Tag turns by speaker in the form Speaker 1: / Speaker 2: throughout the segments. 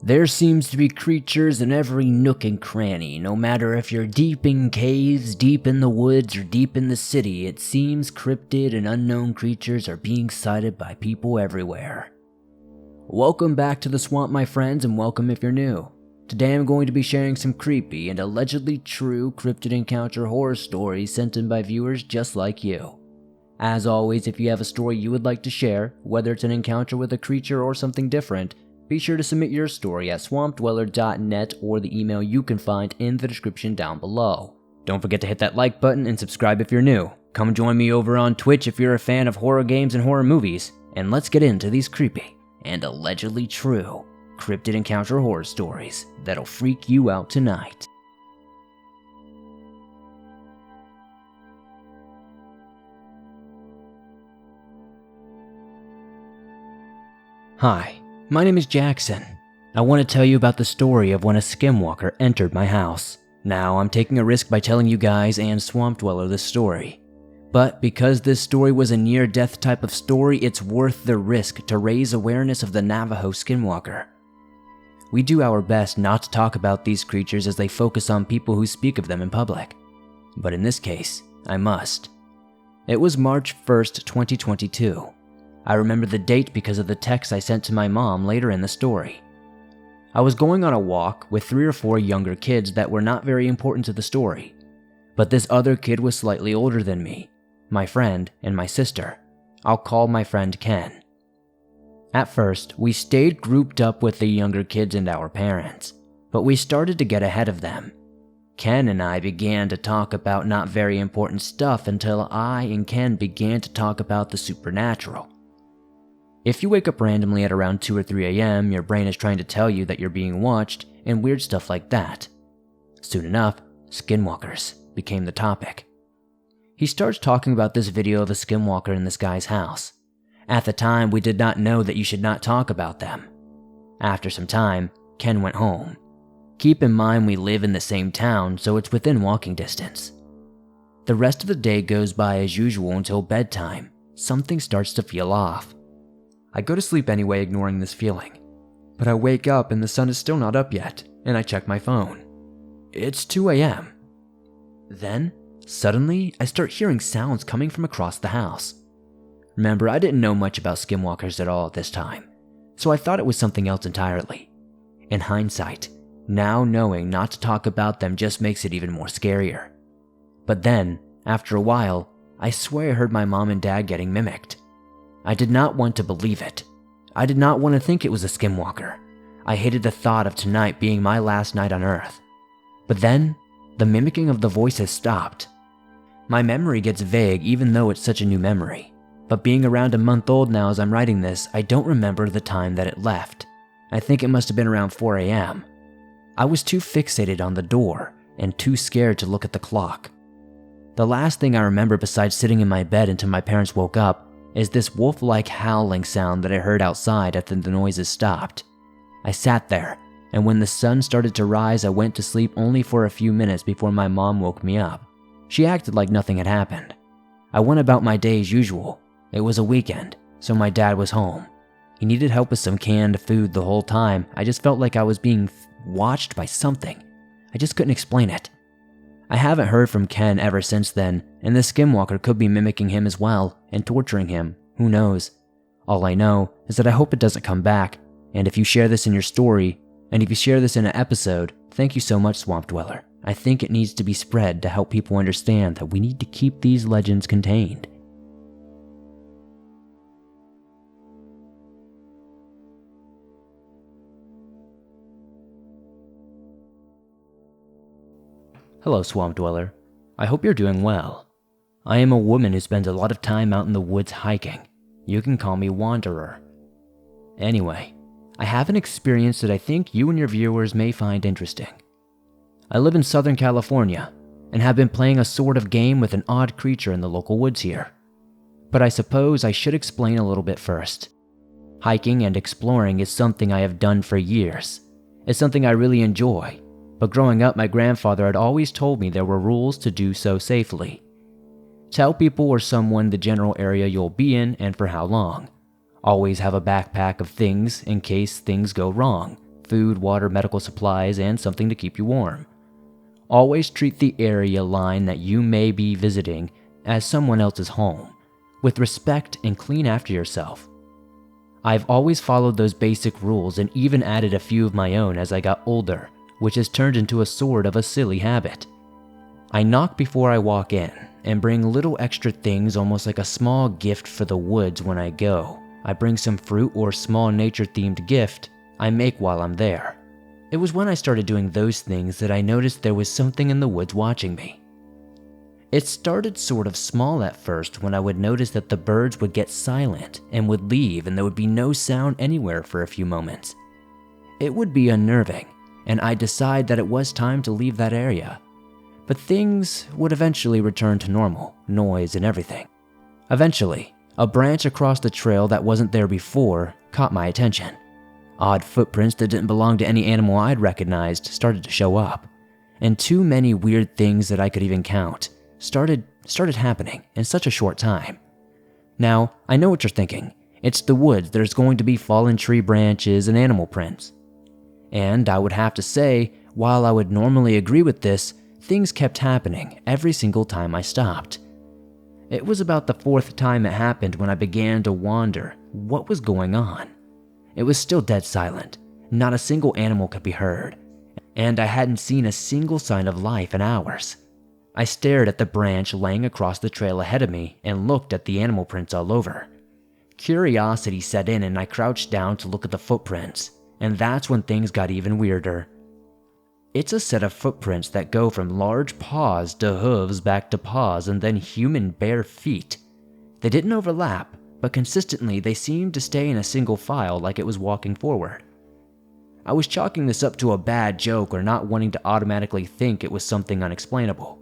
Speaker 1: There seems to be creatures in every nook and cranny. No matter if you're deep in caves, deep in the woods, or deep in the city, it seems cryptid and unknown creatures are being sighted by people everywhere. Welcome back to the swamp, my friends, and welcome if you're new. Today I'm going to be sharing some creepy and allegedly true cryptid encounter horror stories sent in by viewers just like you. As always, if you have a story you would like to share, whether it's an encounter with a creature or something different, be sure to submit your story at swampdweller.net or the email you can find in the description down below. Don't forget to hit that like button and subscribe if you're new. Come join me over on Twitch if you're a fan of horror games and horror movies, and let's get into these creepy and allegedly true cryptid encounter horror stories that'll freak you out tonight. Hi. My name is Jackson. I want to tell you about the story of when a skinwalker entered my house. Now, I'm taking a risk by telling you guys and Swamp Dweller this story. But because this story was a near-death type of story, it's worth the risk to raise awareness of the Navajo skinwalker. We do our best not to talk about these creatures as they focus on people who speak of them in public. But in this case, I must. It was March 1st, 2022. I remember the date because of the text I sent to my mom later in the story. I was going on a walk with 3 or 4 younger kids that were not very important to the story, but this other kid was slightly older than me, my friend and my sister. I'll call my friend Ken. At first, we stayed grouped up with the younger kids and our parents, but we started to get ahead of them. Ken and I began to talk about not very important stuff until I and Ken began to talk about the supernatural. If you wake up randomly at around 2 or 3 a.m., your brain is trying to tell you that you're being watched and weird stuff like that. Soon enough, skinwalkers became the topic. He starts talking about this video of a skinwalker in this guy's house. At the time, we did not know that you should not talk about them. After some time, Ken went home. Keep in mind we live in the same town, so it's within walking distance. The rest of the day goes by as usual until bedtime. Something starts to feel off. I go to sleep anyway, ignoring this feeling. But I wake up and the sun is still not up yet, and I check my phone. It's 2 a.m. Then, suddenly, I start hearing sounds coming from across the house. Remember, I didn't know much about skinwalkers at all at this time, so I thought it was something else entirely. In hindsight, now knowing not to talk about them just makes it even more scarier. But then, after a while, I swear I heard my mom and dad getting mimicked. I did not want to believe it. I did not want to think it was a skinwalker. I hated the thought of tonight being my last night on Earth. But then, the mimicking of the voices stopped. My memory gets vague even though it's such a new memory. But being around a month old now as I'm writing this, I don't remember the time that it left. I think it must have been around 4 a.m. I was too fixated on the door and too scared to look at the clock. The last thing I remember besides sitting in my bed until my parents woke up is this wolf-like howling sound that I heard outside after the noises stopped. I sat there, and when the sun started to rise, I went to sleep only for a few minutes before my mom woke me up. She acted like nothing had happened. I went about my day as usual. It was a weekend, so my dad was home. He needed help with some canned food the whole time. I just felt like I was being watched by something. I just couldn't explain it. I haven't heard from Ken ever since then, and the skinwalker could be mimicking him as well and torturing him. Who knows? All I know is that I hope it doesn't come back, and if you share this in your story, and if you share this in an episode, thank you so much, Swamp Dweller. I think it needs to be spread to help people understand that we need to keep these legends contained. Hello, Swamp Dweller. I hope you're doing well. I am a woman who spends a lot of time out in the woods hiking. You can call me Wanderer. Anyway, I have an experience that I think you and your viewers may find interesting. I live in Southern California and have been playing a sort of game with an odd creature in the local woods here. But I suppose I should explain a little bit first. Hiking and exploring is something I have done for years. It's something I really enjoy. But growing up, my grandfather had always told me there were rules to do so safely. Tell people or someone the general area you'll be in and for how long. Always have a backpack of things in case things go wrong. food, water, medical supplies, and something to keep you warm. Always treat the area line that you may be visiting as someone else's home, with respect and clean after yourself. I've always followed those basic rules and even added a few of my own as I got older, which has turned into a sort of a silly habit. I knock before I walk in and bring little extra things, almost like a small gift for the woods when I go. I bring some fruit or small nature-themed gift I make while I'm there. It was when I started doing those things that I noticed there was something in the woods watching me. It started sort of small at first, when I would notice that the birds would get silent and would leave and there would be no sound anywhere for a few moments. It would be unnerving, and I'd decide that it was time to leave that area. But things would eventually return to normal, noise and everything. Eventually, a branch across the trail that wasn't there before caught my attention. Odd footprints that didn't belong to any animal I'd recognized started to show up, and too many weird things that I could even count started happening in such a short time. Now, I know what you're thinking. It's the woods, there's going to be fallen tree branches and animal prints. And I would have to say, while I would normally agree with this, things kept happening every single time I stopped. It was about the fourth time it happened when I began to wonder what was going on. It was still dead silent. Not a single animal could be heard, and I hadn't seen a single sign of life in hours. I stared at the branch laying across the trail ahead of me and looked at the animal prints all over. Curiosity set in and I crouched down to look at the footprints, and that's when things got even weirder. It's a set of footprints that go from large paws to hooves back to paws and then human bare feet. They didn't overlap, but consistently they seemed to stay in a single file like it was walking forward. I was chalking this up to a bad joke or not wanting to automatically think it was something unexplainable.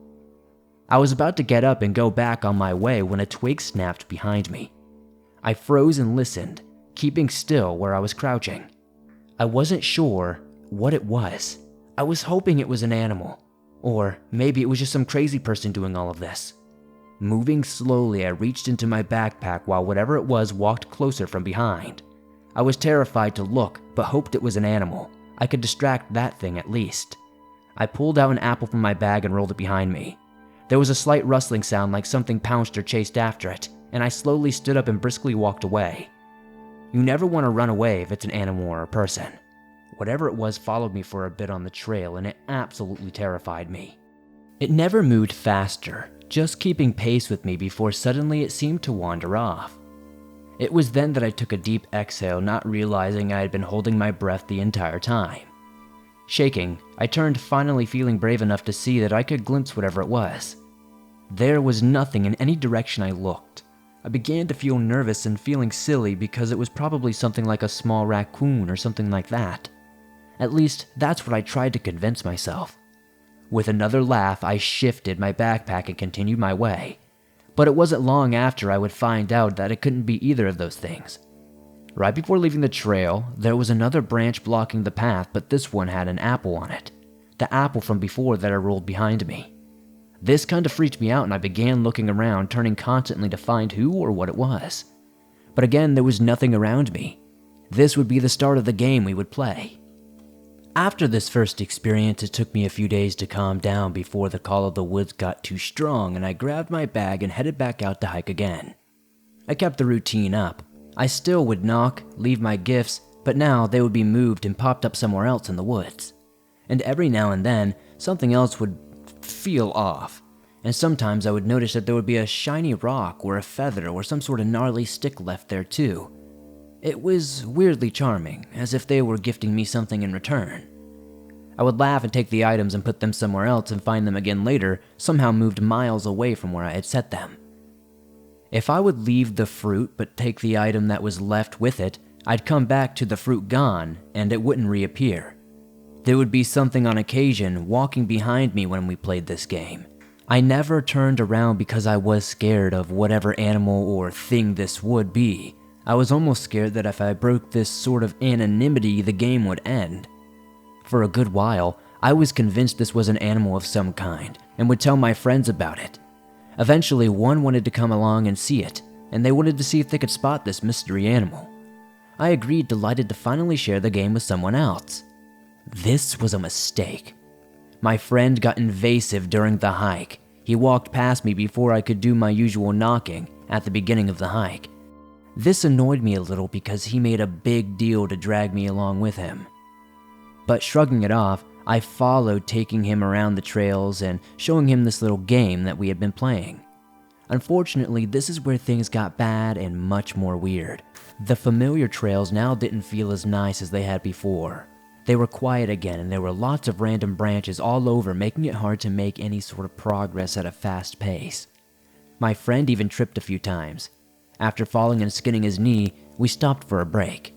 Speaker 1: I was about to get up and go back on my way when a twig snapped behind me. I froze and listened, keeping still where I was crouching. I wasn't sure what it was. I was hoping it was an animal, or maybe it was just some crazy person doing all of this. Moving slowly, I reached into my backpack while whatever it was walked closer from behind. I was terrified to look, but hoped it was an animal. I could distract that thing at least. I pulled out an apple from my bag and rolled it behind me. There was a slight rustling sound like something pounced or chased after it, and I slowly stood up and briskly walked away. You never want to run away if it's an animal or a person. Whatever it was followed me for a bit on the trail, and it absolutely terrified me. It never moved faster, just keeping pace with me before suddenly it seemed to wander off. It was then that I took a deep exhale, not realizing I had been holding my breath the entire time. Shaking, I turned, finally feeling brave enough to see that I could glimpse whatever it was. There was nothing in any direction I looked. I began to feel nervous and feeling silly because it was probably something like a small raccoon or something like that. At least, that's what I tried to convince myself. With another laugh, I shifted my backpack and continued my way. But it wasn't long after I would find out that it couldn't be either of those things. Right before leaving the trail, there was another branch blocking the path, but this one had an apple on it. The apple from before that I rolled behind me. This kind of freaked me out and I began looking around, turning constantly to find who or what it was. But again, there was nothing around me. This would be the start of the game we would play. After this first experience, it took me a few days to calm down before the call of the woods got too strong and I grabbed my bag and headed back out to hike again. I kept the routine up. I still would knock, leave my gifts, but now they would be moved and popped up somewhere else in the woods. And every now and then, something else would feel off. And sometimes I would notice that there would be a shiny rock or a feather or some sort of gnarly stick left there too. It was weirdly charming, as if they were gifting me something in return. I would laugh and take the items and put them somewhere else and find them again later, somehow moved miles away from where I had set them. If I would leave the fruit but take the item that was left with it, I'd come back to the fruit gone and it wouldn't reappear. There would be something on occasion walking behind me when we played this game. I never turned around because I was scared of whatever animal or thing this would be. I was almost scared that if I broke this sort of anonymity, the game would end. For a good while, I was convinced this was an animal of some kind and would tell my friends about it. Eventually, one wanted to come along and see it, and they wanted to see if they could spot this mystery animal. I agreed, delighted to finally share the game with someone else. This was a mistake. My friend got invasive during the hike. He walked past me before I could do my usual knocking at the beginning of the hike. This annoyed me a little because he made a big deal to drag me along with him. But shrugging it off, I followed, taking him around the trails and showing him this little game that we had been playing. Unfortunately, this is where things got bad and much more weird. The familiar trails now didn't feel as nice as they had before. They were quiet again, and there were lots of random branches all over, making it hard to make any sort of progress at a fast pace. My friend even tripped a few times. After falling and skinning his knee, we stopped for a break.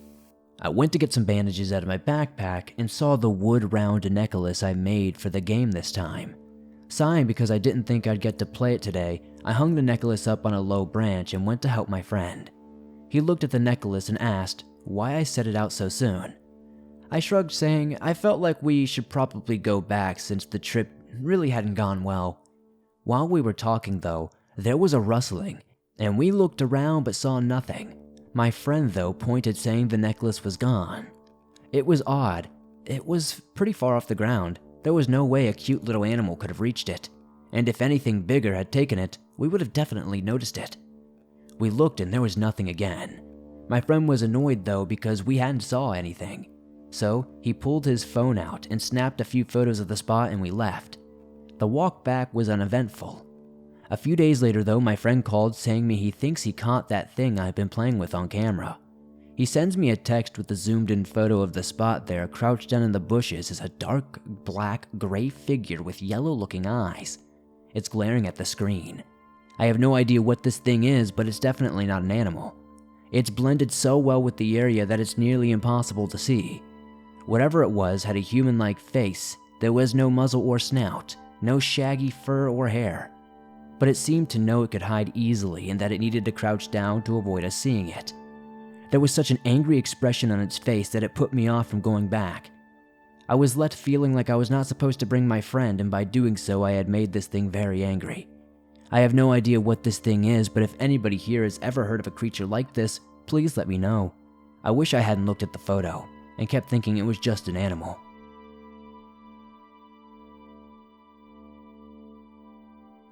Speaker 1: I went to get some bandages out of my backpack and saw the wood round necklace I made for the game this time. Sighing because I didn't think I'd get to play it today, I hung the necklace up on a low branch and went to help my friend. He looked at the necklace and asked why I set it out so soon. I shrugged, saying I felt like we should probably go back since the trip really hadn't gone well. While we were talking though, there was a rustling, and we looked around but saw nothing. My friend though pointed, saying the necklace was gone. It was odd. It was pretty far off the ground. There was no way a cute little animal could have reached it, and if anything bigger had taken it, we would have definitely noticed it. We looked and there was nothing again. My friend was annoyed though because we hadn't saw anything. So he pulled his phone out and snapped a few photos of the spot and we left. The walk back was uneventful. A few days later though, my friend called saying he thinks he caught that thing I've been playing with on camera. He sends me a text with a zoomed in photo of the spot there. Crouched down in the bushes is a dark black gray figure with yellow looking eyes. It's glaring at the screen. I have no idea what this thing is, but it's definitely not an animal. It's blended so well with the area that it's nearly impossible to see. Whatever it was had a human-like face. There was no muzzle or snout, no shaggy fur or hair. But it seemed to know it could hide easily and that it needed to crouch down to avoid us seeing it. There was such an angry expression on its face that it put me off from going back. I was left feeling like I was not supposed to bring my friend, and by doing so I had made this thing very angry. I have no idea what this thing is, but if anybody here has ever heard of a creature like this, please let me know. I wish I hadn't looked at the photo and kept thinking it was just an animal.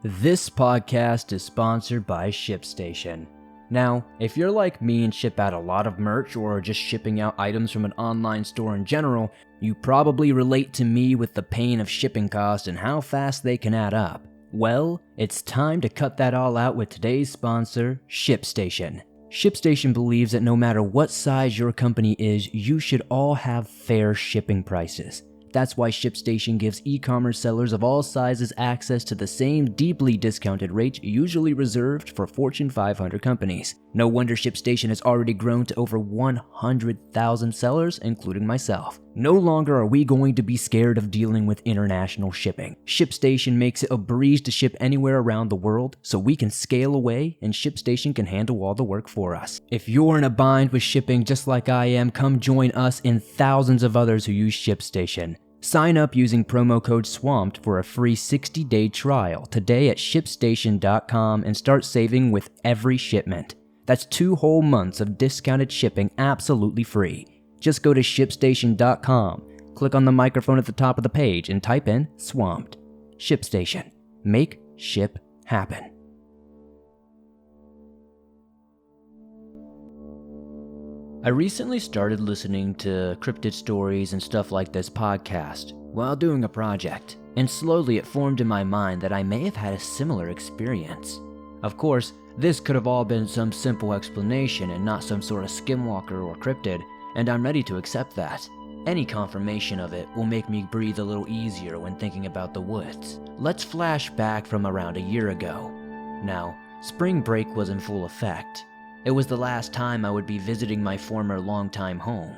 Speaker 1: This podcast is sponsored by ShipStation. Now, if you're like me and ship out a lot of merch or are just shipping out items from an online store in general, you probably relate to me with the pain of shipping costs and how fast they can add up. Well, it's time to cut that all out with today's sponsor, ShipStation. ShipStation believes that no matter what size your company is, you should all have fair shipping prices. That's why ShipStation gives e-commerce sellers of all sizes access to the same deeply discounted rates usually reserved for Fortune 500 companies. No wonder ShipStation has already grown to over 100,000 sellers, including myself. No longer are we going to be scared of dealing with international shipping. ShipStation makes it a breeze to ship anywhere around the world, so we can scale away and ShipStation can handle all the work for us. If you're in a bind with shipping just like I am, come join us and thousands of others who use ShipStation. Sign up using promo code SWAMPED for a free 60-day trial today at ShipStation.com and start saving with every shipment. That's 2 whole months of discounted shipping absolutely free. Just go to ShipStation.com, click on the microphone at the top of the page and type in SWAMPED. ShipStation. Make ship happen. I recently started listening to cryptid stories and stuff like this podcast while doing a project, and slowly it formed in my mind that I may have had a similar experience. Of course, this could have all been some simple explanation and not some sort of skinwalker or cryptid, and I'm ready to accept that. Any confirmation of it will make me breathe a little easier when thinking about the woods. Let's flash back from around a year ago. Now, spring break was in full effect. It was the last time I would be visiting my former longtime home.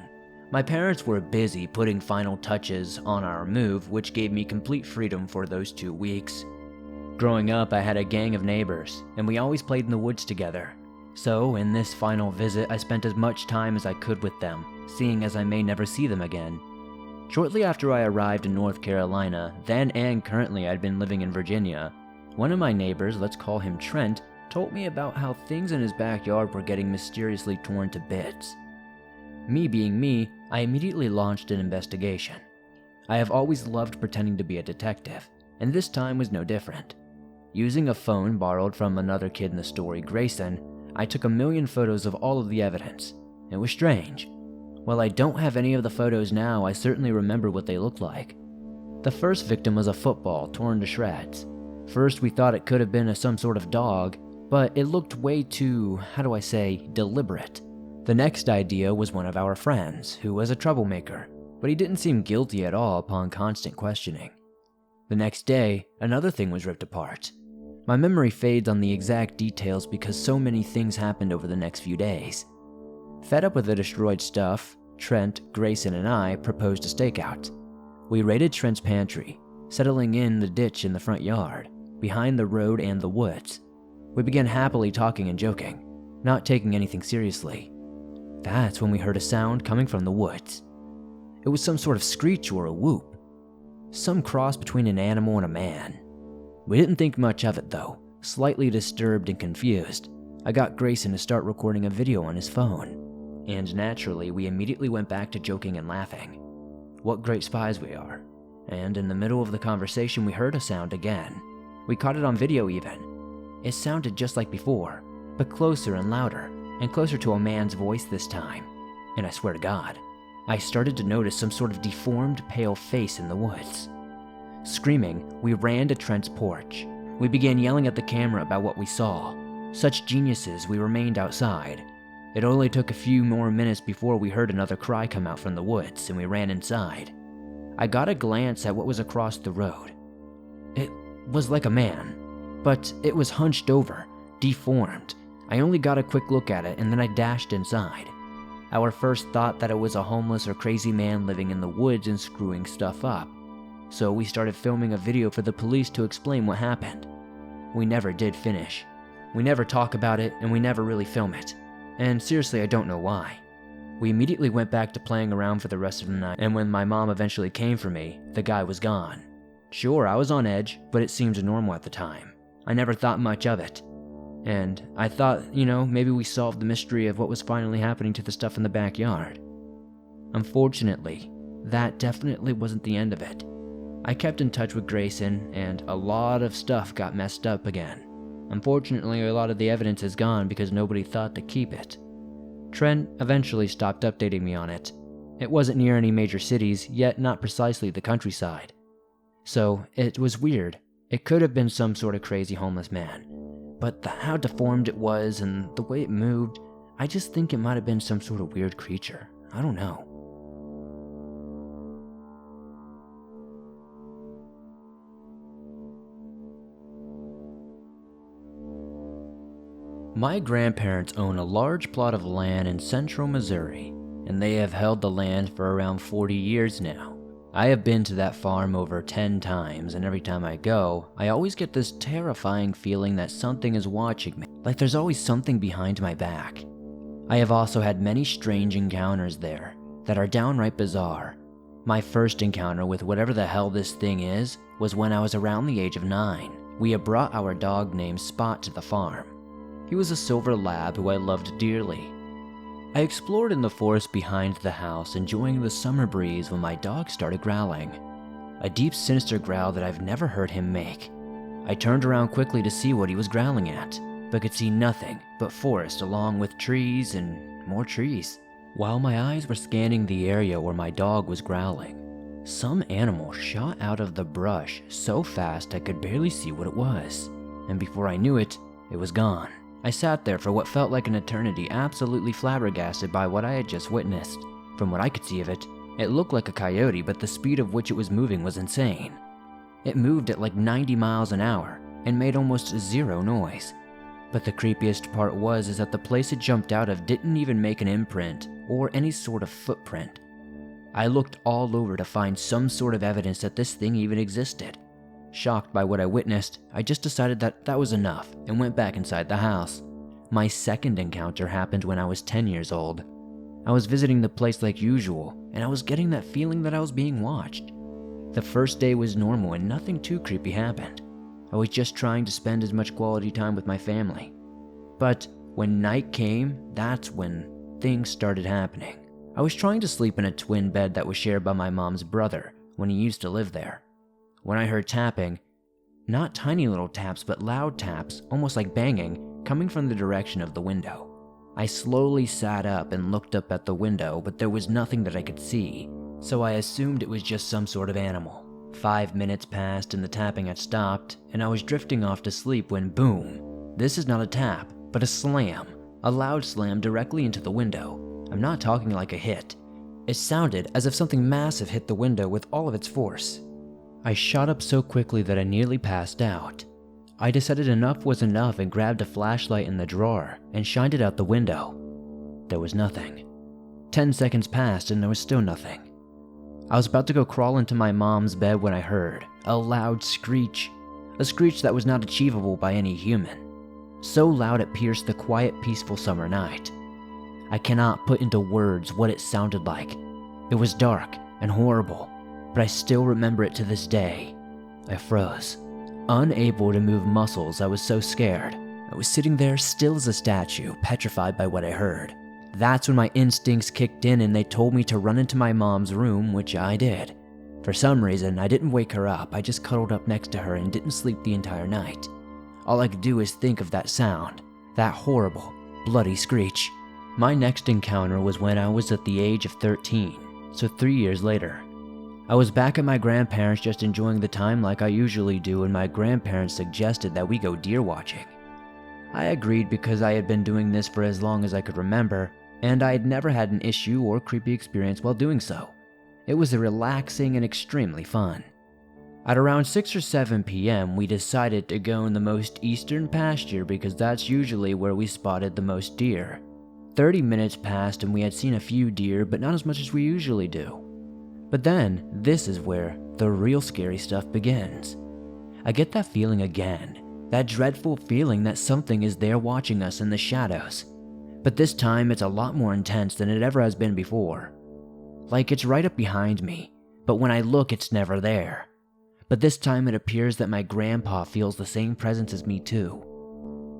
Speaker 1: My parents were busy putting final touches on our move, which gave me complete freedom for those 2 weeks. Growing up, I had a gang of neighbors, and we always played in the woods together. So, in this final visit, I spent as much time as I could with them, seeing as I may never see them again. Shortly after I arrived in North Carolina, then and currently I'd been living in Virginia, one of my neighbors, let's call him Trent, told me about how things in his backyard were getting mysteriously torn to bits. Me being me, I immediately launched an investigation. I have always loved pretending to be a detective, and this time was no different. Using a phone borrowed from another kid in the story, Grayson, I took a million photos of all of the evidence. It was strange. While I don't have any of the photos now, I certainly remember what they looked like. The first victim was a football torn to shreds. First, we thought it could have been some sort of dog, but it looked way too, deliberate. The next idea was one of our friends, who was a troublemaker, but he didn't seem guilty at all upon constant questioning. The next day, another thing was ripped apart. My memory fades on the exact details because so many things happened over the next few days. Fed up with the destroyed stuff, Trent, Grayson, and I proposed a stakeout. We raided Trent's pantry, settling in the ditch in the front yard, behind the road and the woods. We began happily talking and joking, not taking anything seriously. That's when we heard a sound coming from the woods. It was some sort of screech or a whoop. Some cross between an animal and a man. We didn't think much of it though. Slightly disturbed and confused, I got Grayson to start recording a video on his phone. And naturally, we immediately went back to joking and laughing. What great spies we are. And in the middle of the conversation, we heard a sound again. We caught it on video even. It sounded just like before, but closer and louder, and closer to a man's voice this time. And I swear to God, I started to notice some sort of deformed, pale face in the woods. Screaming, we ran to Trent's porch. We began yelling at the camera about what we saw. Such geniuses, we remained outside. It only took a few more minutes before we heard another cry come out from the woods, and we ran inside. I got a glance at what was across the road. It was like a man, but it was hunched over, deformed. I only got a quick look at it, and then I dashed inside. Our first thought that it was a homeless or crazy man living in the woods and screwing stuff up. So we started filming a video for the police to explain what happened. We never did finish. We never talk about it, and we never really film it. And seriously, I don't know why. We immediately went back to playing around for the rest of the night, and when my mom eventually came for me, the guy was gone. Sure, I was on edge, but it seemed normal at the time. I never thought much of it. And I thought, maybe we solved the mystery of what was finally happening to the stuff in the backyard. Unfortunately, that definitely wasn't the end of it. I kept in touch with Grayson, and a lot of stuff got messed up again. Unfortunately, a lot of the evidence is gone because nobody thought to keep it. Trent eventually stopped updating me on it. It wasn't near any major cities, yet not precisely the countryside. So, it was weird. It could have been some sort of crazy homeless man. But how deformed it was and the way it moved, I just think it might have been some sort of weird creature. I don't know. My grandparents own a large plot of land in central Missouri, and they have held the land for around 40 years now. I have been to that farm over 10 times, and every time I go, I always get this terrifying feeling that something is watching me, like there's always something behind my back. I have also had many strange encounters there that are downright bizarre. My first encounter with whatever the hell this thing is was when I was around the age of 9. We had brought our dog named Spot to the farm. He was a silver lab who I loved dearly. I explored in the forest behind the house, enjoying the summer breeze when my dog started growling. A deep, sinister growl that I've never heard him make. I turned around quickly to see what he was growling at, but could see nothing but forest along with trees and more trees. While my eyes were scanning the area where my dog was growling, some animal shot out of the brush so fast I could barely see what it was. And before I knew it, it was gone. I sat there for what felt like an eternity, absolutely flabbergasted by what I had just witnessed. From what I could see of it, it looked like a coyote, but the speed of which it was moving was insane. It moved at like 90 miles an hour and made almost zero noise. But the creepiest part is that the place it jumped out of didn't even make an imprint or any sort of footprint. I looked all over to find some sort of evidence that this thing even existed. Shocked by what I witnessed, I just decided that was enough and went back inside the house. My second encounter happened when I was 10 years old. I was visiting the place like usual, and I was getting that feeling that I was being watched. The first day was normal and nothing too creepy happened. I was just trying to spend as much quality time with my family. But when night came, that's when things started happening. I was trying to sleep in a twin bed that was shared by my mom's brother, when he used to live there. When I heard tapping, not tiny little taps but loud taps, almost like banging, coming from the direction of the window. I slowly sat up and looked up at the window, but there was nothing that I could see, so I assumed it was just some sort of animal. 5 minutes passed and the tapping had stopped, and I was drifting off to sleep when boom! This is not a tap, but a slam. A loud slam directly into the window. I'm not talking like a hit. It sounded as if something massive hit the window with all of its force. I shot up so quickly that I nearly passed out. I decided enough was enough and grabbed a flashlight in the drawer and shined it out the window. There was nothing. 10 seconds passed and there was still nothing. I was about to go crawl into my mom's bed when I heard a loud screech. A screech that was not achievable by any human. So loud it pierced the quiet, peaceful summer night. I cannot put into words what it sounded like. It was dark and horrible, but I still remember it to this day. I froze, unable to move muscles. I was so scared. I was sitting there still as a statue, petrified by what I heard. That's when my instincts kicked in and they told me to run into my mom's room, which I did. For some reason, I didn't wake her up. I just cuddled up next to her and didn't sleep the entire night. All I could do is think of that sound, that horrible, bloody screech. My next encounter was when I was at the age of 13, so 3 years later. I was back at my grandparents' just enjoying the time like I usually do, and my grandparents suggested that we go deer watching. I agreed because I had been doing this for as long as I could remember, and I had never had an issue or creepy experience while doing so. It was relaxing and extremely fun. At around 6 or 7 p.m., we decided to go in the most eastern pasture because that's usually where we spotted the most deer. 30 minutes passed and we had seen a few deer, but not as much as we usually do. But then, this is where the real scary stuff begins. I get that feeling again, that dreadful feeling that something is there watching us in the shadows. But this time it's a lot more intense than it ever has been before. Like it's right up behind me, but when I look it's never there. But this time it appears that my grandpa feels the same presence as me too.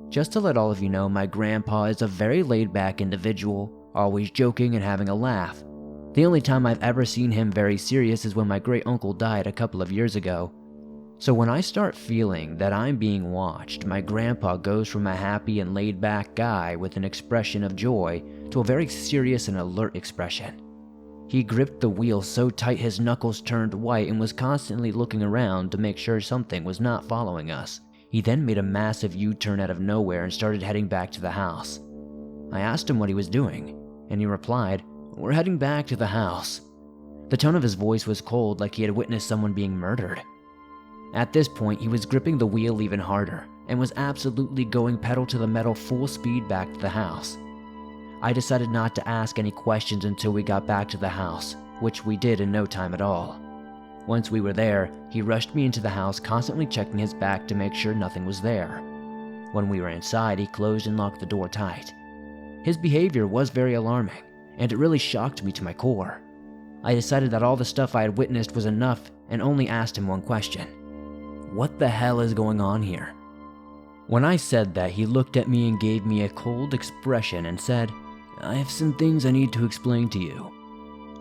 Speaker 1: Just to let all of you know, my grandpa is a very laid-back individual, always joking and having a laugh. The only time I've ever seen him very serious is when my great-uncle died a couple of years ago. So when I start feeling that I'm being watched, my grandpa goes from a happy and laid-back guy with an expression of joy to a very serious and alert expression. He gripped the wheel so tight his knuckles turned white and was constantly looking around to make sure something was not following us. He then made a massive U-turn out of nowhere and started heading back to the house. I asked him what he was doing, and he replied, "We're heading back to the house." The tone of his voice was cold, like he had witnessed someone being murdered. At this point, he was gripping the wheel even harder and was absolutely going pedal to the metal full speed back to the house. I decided not to ask any questions until we got back to the house, which we did in no time at all. Once we were there, he rushed me into the house, constantly checking his back to make sure nothing was there. When we were inside, he closed and locked the door tight. His behavior was very alarming, and it really shocked me to my core. I decided that all the stuff I had witnessed was enough and only asked him one question. What the hell is going on here? When I said that, he looked at me and gave me a cold expression and said, "I have some things I need to explain to you."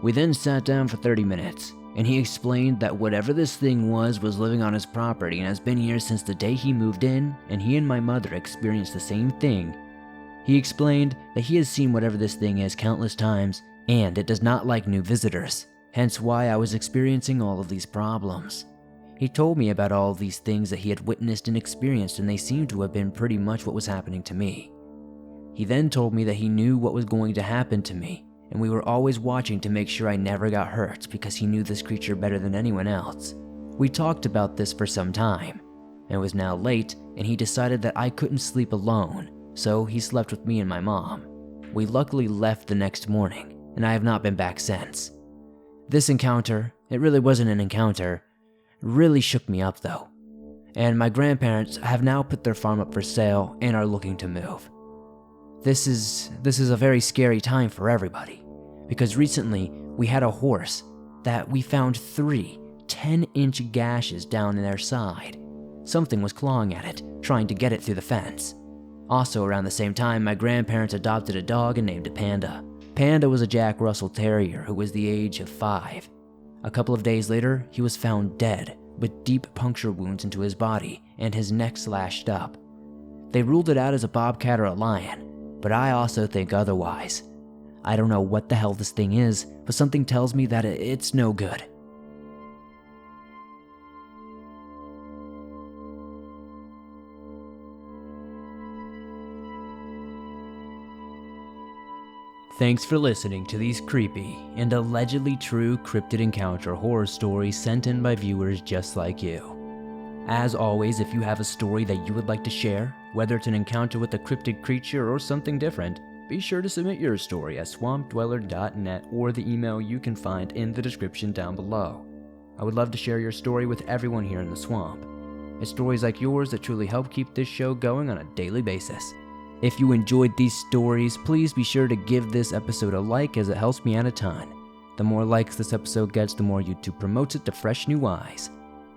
Speaker 1: We then sat down for 30 minutes, and he explained that whatever this thing was living on his property and has been here since the day he moved in, and he and my mother experienced the same thing. He explained that he has seen whatever this thing is countless times, and it does not like new visitors, hence why I was experiencing all of these problems. He told me about all of these things that he had witnessed and experienced, and they seemed to have been pretty much what was happening to me. He then told me that he knew what was going to happen to me, and we were always watching to make sure I never got hurt because he knew this creature better than anyone else. We talked about this for some time. It was now late, and he decided that I couldn't sleep alone, so he slept with me and my mom. We luckily left the next morning, and I have not been back since. This encounter, it really wasn't an encounter, really shook me up though. And my grandparents have now put their farm up for sale and are looking to move. This is a very scary time for everybody, because recently we had a horse that we found 3 10-inch gashes down in their side. Something was clawing at it, trying to get it through the fence. Also around the same time, my grandparents adopted a dog and named it Panda. Panda was a Jack Russell Terrier who was the age of 5. A couple of days later, he was found dead with deep puncture wounds into his body and his neck slashed up. They ruled it out as a bobcat or a lion, but I also think otherwise. I don't know what the hell this thing is, but something tells me that it's no good. Thanks for listening to these creepy and allegedly true cryptid encounter horror stories sent in by viewers just like you. As always, if you have a story that you would like to share, whether it's an encounter with a cryptid creature or something different, be sure to submit your story at swampdweller.net or the email you can find in the description down below. I would love to share your story with everyone here in the swamp. It's stories like yours that truly help keep this show going on a daily basis. If you enjoyed these stories, please be sure to give this episode a like as it helps me out a ton. The more likes this episode gets, the more YouTube promotes it to fresh new eyes.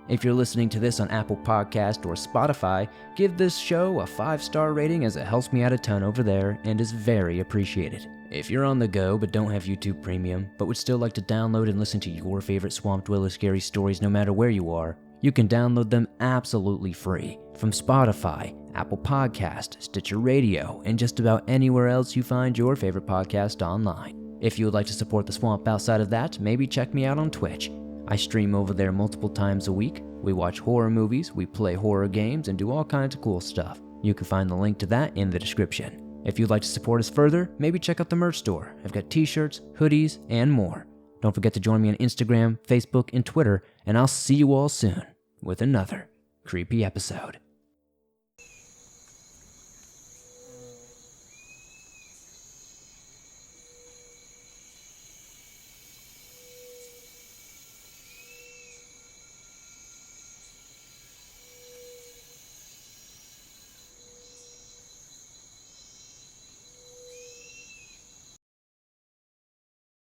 Speaker 1: If you're listening to this on Apple Podcast or Spotify, give this show a 5-star rating as it helps me out a ton over there and is very appreciated. If you're on the go but don't have YouTube Premium, but would still like to download and listen to your favorite Swamp Dweller scary stories no matter where you are, you can download them absolutely free from Spotify, Apple Podcast, Stitcher Radio, and just about anywhere else you find your favorite podcast online. If you would like to support the Swamp outside of that, maybe check me out on Twitch. I stream over there multiple times a week. We watch horror movies, we play horror games, and do all kinds of cool stuff. You can find the link to that in the description. If you'd like to support us further, maybe check out the merch store. I've got t-shirts, hoodies, and more. Don't forget to join me on Instagram, Facebook, and Twitter, and I'll see you all soon with another creepy episode.